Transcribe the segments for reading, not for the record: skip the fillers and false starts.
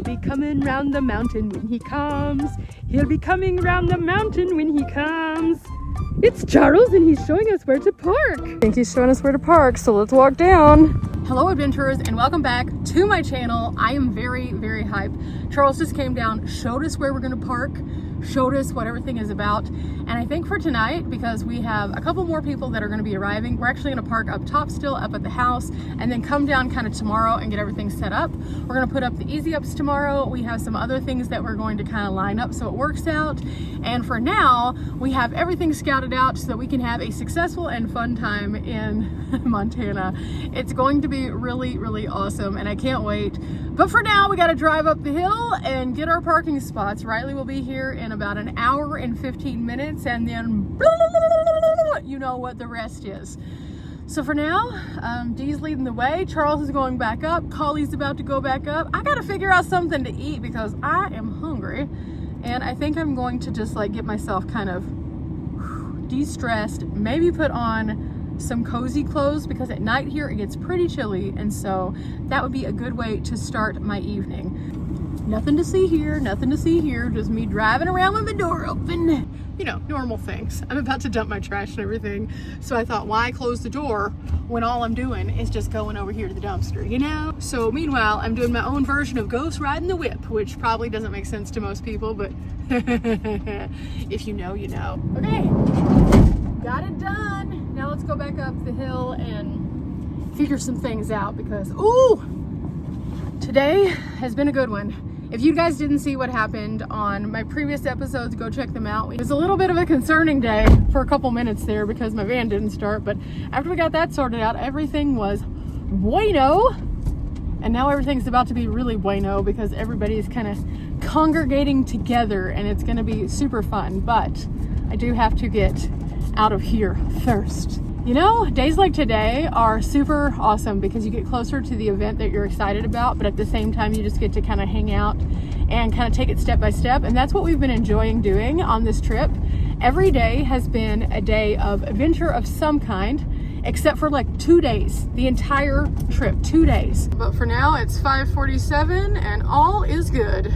He'll be coming round the mountain when he comes. He'll be coming round the mountain when he comes. It's Charles and he's showing us where to park. I think he's showing us where to park, so let's walk down. Hello adventurers and welcome back to my channel. I am very, very hyped. Charles just came down, showed us where we're gonna park, showed us what everything is about. And I think for tonight, because we have a couple more people that are gonna be arriving, we're actually gonna park up top still up at the house and then come down kind of tomorrow and get everything set up. We're gonna put up the easy ups tomorrow. We have some other things that we're going to kind of line up so it works out. And for now, we have everything scouted out so that we can have a successful and fun time in Montana. It's going to be really, really awesome and I can't wait. But for now, we gotta drive up the hill and get our parking spots. Riley will be here in about an hour and 15 minutes and then you know what the rest is. So for now, Dee's leading the way. Charles is going back up. Collie's about to go back up. I gotta figure out something to eat because I am hungry. And I think I'm going to just like get myself kind of de-stressed, maybe put on some cozy clothes because at night here it gets pretty chilly, and so that would be a good way to start my evening. Nothing to see here, nothing to see here, just me driving around with the door open. You know, normal things. I'm about to dump my trash and everything, so I thought, why close the door when all I'm doing is just going over here to the dumpster, you know? So meanwhile, I'm doing my own version of ghost riding the whip, which probably doesn't make sense to most people, but if you know, you know. Okay, got it done. Now let's go back up the hill and figure some things out because, ooh, today has been a good one. If you guys didn't see what happened on my previous episodes, go check them out. It was a little bit of a concerning day for a couple minutes there because my van didn't start, but after we got that sorted out, everything was bueno. And now everything's about to be really bueno because everybody is kind of congregating together and it's gonna be super fun, but I do have to get out of here first. You know, days like today are super awesome because you get closer to the event that you're excited about, but at the same time, you just get to kind of hang out and kind of take it step by step. And that's what we've been enjoying doing on this trip. Every day has been a day of adventure of some kind, except for like 2 days, the entire trip, 2 days. But for now, it's 5:47 and all is good.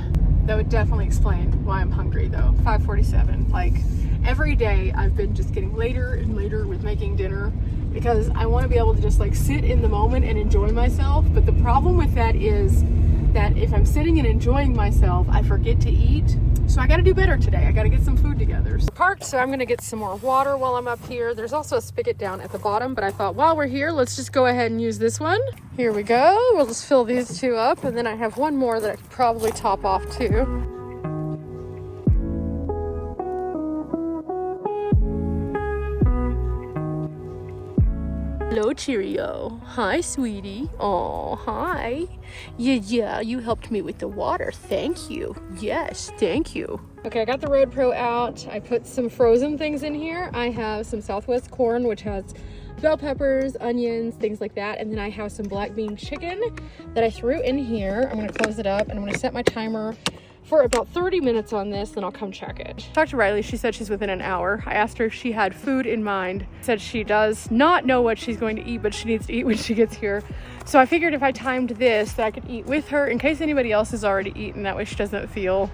That would definitely explain why I'm hungry though, 5:47, like, every day I've been just getting later and later with making dinner because I want to be able to just like sit in the moment and enjoy myself. But the problem with that is that if I'm sitting and enjoying myself, I forget to eat. So I got to do better today. I got to get some food together. So parked, so I'm going to get some more water while I'm up here. There's also a spigot down at the bottom, but I thought while we're here, let's just go ahead and use this one. Here we go. We'll just fill these two up, and then I have one more that I could probably top off too. Hello, Cheerio. Hi, sweetie. Oh, hi. Yeah, you helped me with the water. Thank you. Yes, thank you. Okay, I got the Road Pro out. I put some frozen things in here. I have some Southwest corn, which has bell peppers, onions, things like that. And then I have some black bean chicken that I threw in here. I'm gonna close it up and I'm gonna set my timer for about 30 minutes on this, then I'll come check it. Talked to Riley, she said she's within an hour. I asked her if she had food in mind. Said she does not know what she's going to eat, but she needs to eat when she gets here. So I figured if I timed this, that I could eat with her in case anybody else has already eaten. That way she doesn't feel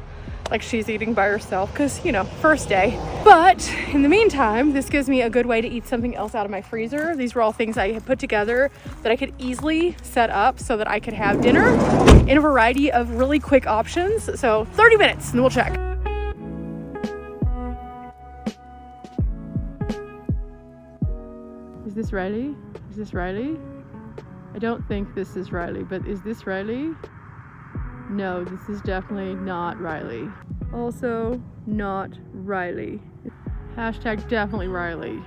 like she's eating by herself, because, you know, first day. But in the meantime, this gives me a good way to eat something else out of my freezer. These were all things I had put together that I could easily set up so that I could have dinner in a variety of really quick options. So 30 minutes and we'll check. Is this Riley? Is this Riley? I don't think this is Riley, but is this Riley? No, this is definitely not Riley. Also, not Riley. Hashtag definitely Riley.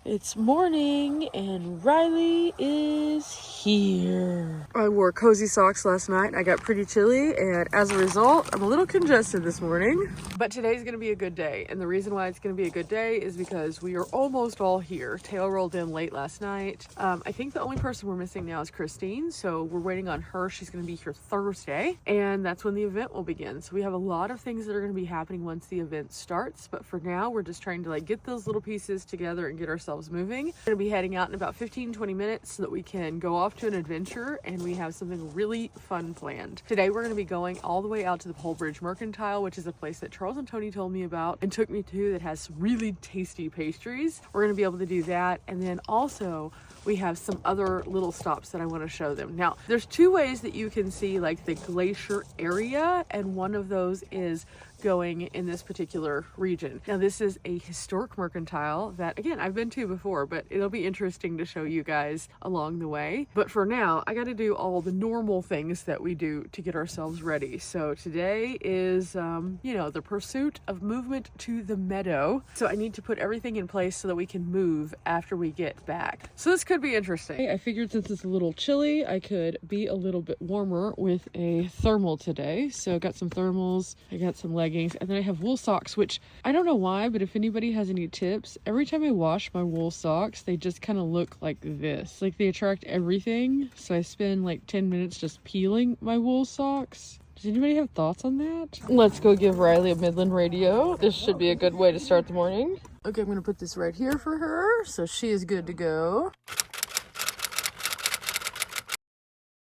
It's morning and Riley is here. I wore cozy socks last night. I got pretty chilly and as a result, I'm a little congested this morning. But today's gonna be a good day. And the reason why it's gonna be a good day is because we are almost all here. Tail rolled in late last night. I think the only person we're missing now is Christine. So we're waiting on her. She's gonna be here Thursday and that's when the event will begin. So we have a lot of things that are gonna be happening once the event starts. But for now, we're just trying to like get those little pieces together and get ourselves ourselves moving. We're gonna be heading out in about 15-20 minutes so that we can go off to an adventure, and we have something really fun planned. Today we're gonna be going all the way out to the Pole Bridge Mercantile, which is a place that Charles and Tony told me about and took me to, that has really tasty pastries. We're gonna be able to do that, and then also we have some other little stops that I want to show them. Now, there's two ways that you can see like the glacier area, and one of those is going in this particular region. Now, this is a historic mercantile that, again, I've been to before, but it'll be interesting to show you guys along the way. But for now, I got to do all the normal things that we do to get ourselves ready. So today is, you know, the pursuit of movement to the meadow. So I need to put everything in place so that we can move after we get back. So this could be interesting. I figured since it's a little chilly, I could be a little bit warmer with a thermal today. So I got some thermals, I got some leggings, and then I have wool socks, which I don't know why, but if anybody has any tips, every time I wash my wool socks, they just kind of look like this. Like they attract everything. So I spend like 10 minutes just peeling my wool socks. Does anybody have thoughts on that? Let's go give Riley a Midland radio. This should be a good way to start the morning. Okay, I'm gonna put this right here for her, so she is good to go.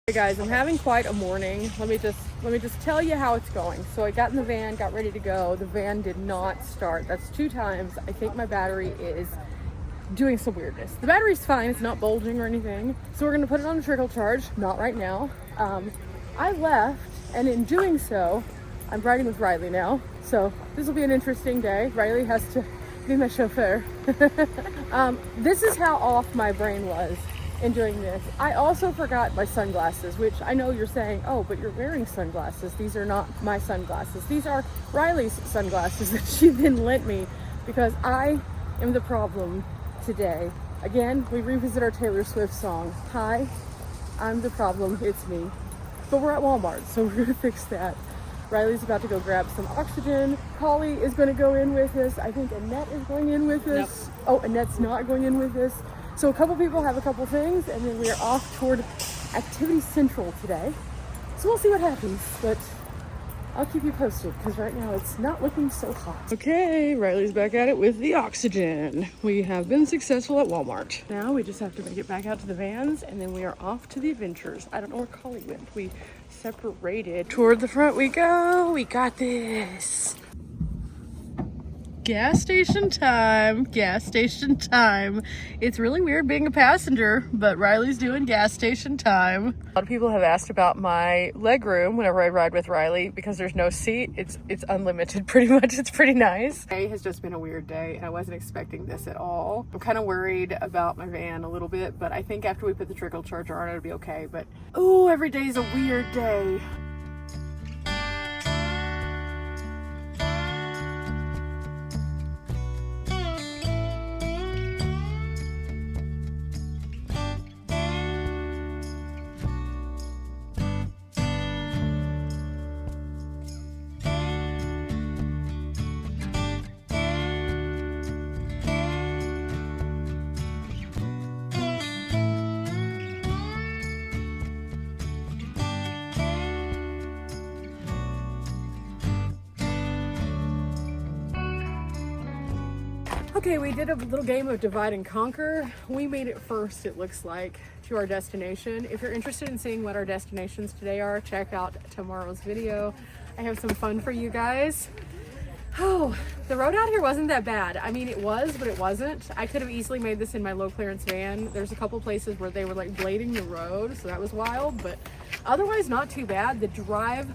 Hey guys, I'm having quite a morning. Let me just tell you how it's going. So I got in the van, got ready to go. The van did not start. That's 2 times. I think my battery is doing some weirdness. The battery's fine, it's not bulging or anything. So we're gonna put it on a trickle charge, not right now. I left, and in doing so, I'm riding with Riley now. So this will be an interesting day. Riley has to be my chauffeur. This is how off my brain was in doing this. I also forgot my sunglasses, which I know you're saying, oh, but you're wearing sunglasses. These are not my sunglasses. These are Riley's sunglasses that she then lent me because I am the problem today. Again, we revisit our Taylor Swift song. Hi, I'm the problem, it's me. But we're at Walmart, so we're gonna fix that. Riley's about to go grab some oxygen. Collie is gonna go in with us. I think Annette is going in with us. Yep. Oh, Annette's not going in with us. So a couple people have a couple things, and then we are off toward Activity Central today. So we'll see what happens, but I'll keep you posted because right now it's not looking so hot. Okay, Riley's back at it with the oxygen. We have been successful at Walmart. Now we just have to make it back out to the vans, and then we are off to the adventures. I don't know where Collie went. We separated. Toward the front we go. We got this. Gas station time, gas station time. It's really weird being a passenger, but Riley's doing gas station time. A lot of people have asked about my leg room whenever I ride with Riley because there's no seat. It's unlimited pretty much. It's pretty nice. Today has just been a weird day and I wasn't expecting this at all. I'm kind of worried about my van a little bit, but I think after we put the trickle charger on, it'll be okay. But oh, every day is a weird day. Okay, we did a little game of divide and conquer. We made it first, it looks like, to our destination. If you're interested in seeing what our destinations today are, check out tomorrow's video. I have some fun for you guys. Oh, the road out here wasn't that bad. I mean, it was, but it wasn't. I could have easily made this in my low clearance van. There's a couple places where they were like blading the road, so that was wild, but otherwise not too bad. The drive,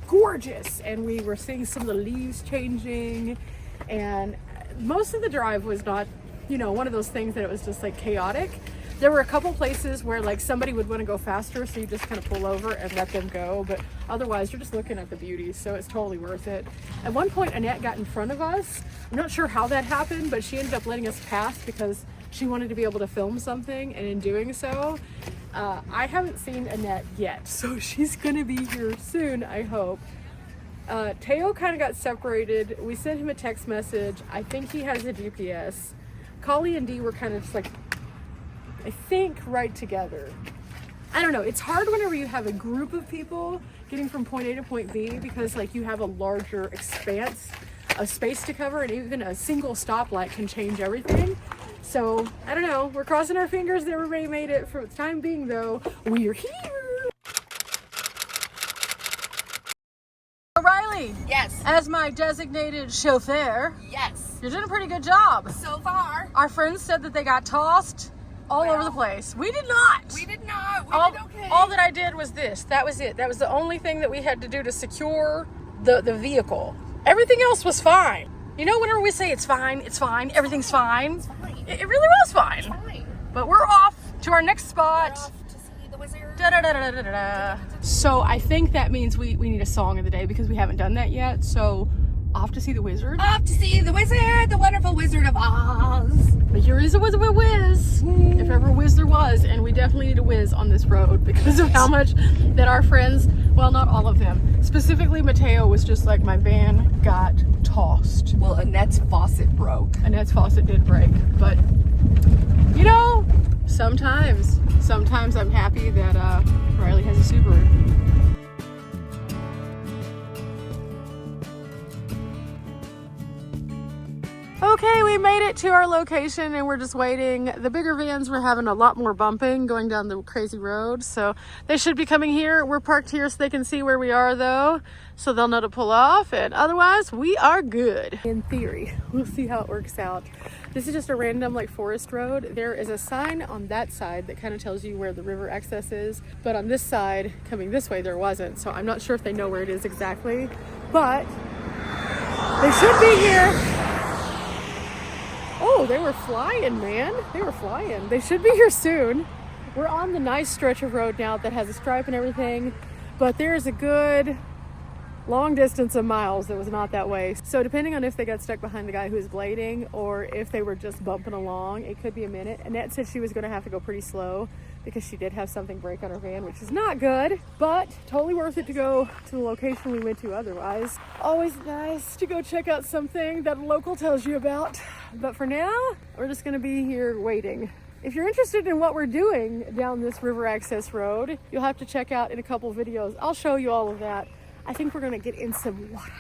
gorgeous. And we were seeing some of the leaves changing, and most of the drive was not, you know, one of those things that it was just like chaotic. There were a couple places where like somebody would want to go faster, so you just kind of pull over and let them go, but otherwise you're just looking at the beauties, so it's totally worth it. At one point Annette got in front of us. I'm not sure how that happened, but she ended up letting us pass because she wanted to be able to film something, and in doing so, I haven't seen Annette yet, so she's gonna be here soon, I hope. Teo kind of got separated. We sent him a text message. I think he has a GPS. Collie and Dee were kind of just like, I think, right together. I don't know. It's hard whenever you have a group of people getting from point A to point B because like you have a larger expanse of space to cover, and even a single stoplight can change everything. So I don't know, we're crossing our fingers that everybody made it. For the time being though, we're here. Riley. Yes. As my designated chauffeur. Yes. You're doing a pretty good job. So far. Our friends said that they got tossed all over the place. We did not. We did not. We did okay. All that I did was this. That was it. That was the only thing that we had to do to secure the vehicle. Everything else was fine. You know, whenever we say it's fine, everything's fine. It's fine. It really was fine. It's fine. But we're off to our next spot. We're off to see the wizard. Da-da-da-da-da-da. So I think that means we need a song of the day because we haven't done that yet. So off to see the wizard. Off to see the wizard, the wonderful Wizard of Oz. But here is a whiz of a whiz. If ever a whiz there was, and we definitely need a whiz on this road because of how much that our friends, well, not all of them, specifically Mateo was just like, my van got tossed. Well, Annette's faucet broke. Annette's faucet did break, but you know, sometimes I'm happy that Riley has a Subaru. Okay, we made it to our location and we're just waiting. The bigger vans were having a lot more bumping going down the crazy road, so they should be coming here. We're parked here so they can see where we are though, so they'll know to pull off, and otherwise we are good. In theory, we'll see how it works out. This is just a random like forest road. There is a sign on that side that kind of tells you where the river access is, but on this side, coming this way, there wasn't, so I'm not sure if they know where it is exactly, but they should be here. Oh, they were flying, man. They were flying. They should be here soon. We're on the nice stretch of road now that has a stripe and everything, but there's a good long distance of miles that was not that way. So depending on if they got stuck behind the guy who was blading or if they were just bumping along, it could be a minute. Annette said she was going to have to go pretty slow because she did have something break on her van, which is not good, but totally worth it to go to the location we went to otherwise. Always nice to go check out something that a local tells you about. But for now, we're just gonna be here waiting. If you're interested in what we're doing down this river access road, you'll have to check out in a couple videos. I'll show you all of that. I think we're gonna get in some water.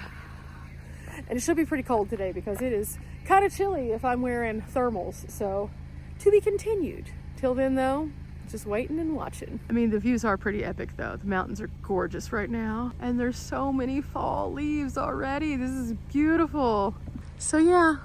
And it should be pretty cold today because it is kind of chilly if I'm wearing thermals. So to be continued. Till then though, just waiting and watching. I mean, the views are pretty epic though. The mountains are gorgeous right now. And there's so many fall leaves already. This is beautiful. So yeah,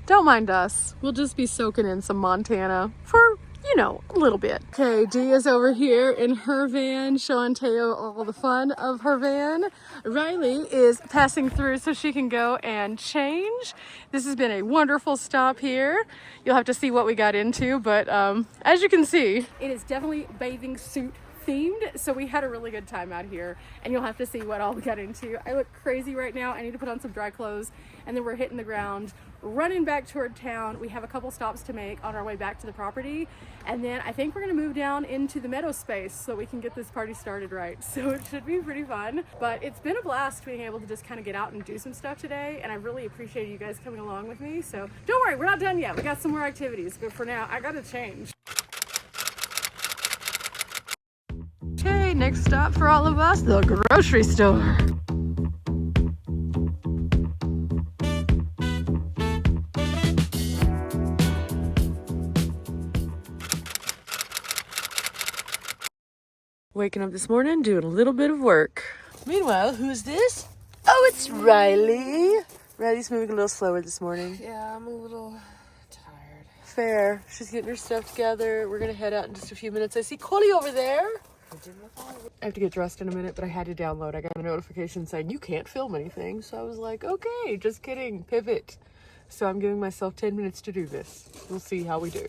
don't mind us. We'll just be soaking in some Montana for, you know, a little bit. Okay, Dee is over here in her van, showing Teo all the fun of her van. Riley is passing through so she can go and change. This has been a wonderful stop here. You'll have to see what we got into, but as you can see, it is definitely bathing suit themed, so we had a really good time out here, and you'll have to see what all we got into. I look crazy right now. I need to put on some dry clothes, and then we're hitting the ground, running back toward town. We have a couple stops to make on our way back to the property, and then I think we're gonna move down into the meadow space so we can get this party started right. So it should be pretty fun, but it's been a blast being able to just kind of get out and do some stuff today, and I really appreciate you guys coming along with me. So don't worry, we're not done yet. We got some more activities, but for now I gotta change. Okay, next stop for all of us, the grocery store. Waking up this morning, doing a little bit of work. Meanwhile, who's this? Oh, it's Riley. Riley's moving a little slower this morning. Yeah, I'm a little tired. Fair. She's getting her stuff together. We're gonna head out in just a few minutes. I see Coley over there. I have to get dressed in a minute, but I had to download. I got a notification saying you can't film anything. So I was like, okay, just kidding, pivot. So I'm giving myself 10 minutes to do this. We'll see how we do.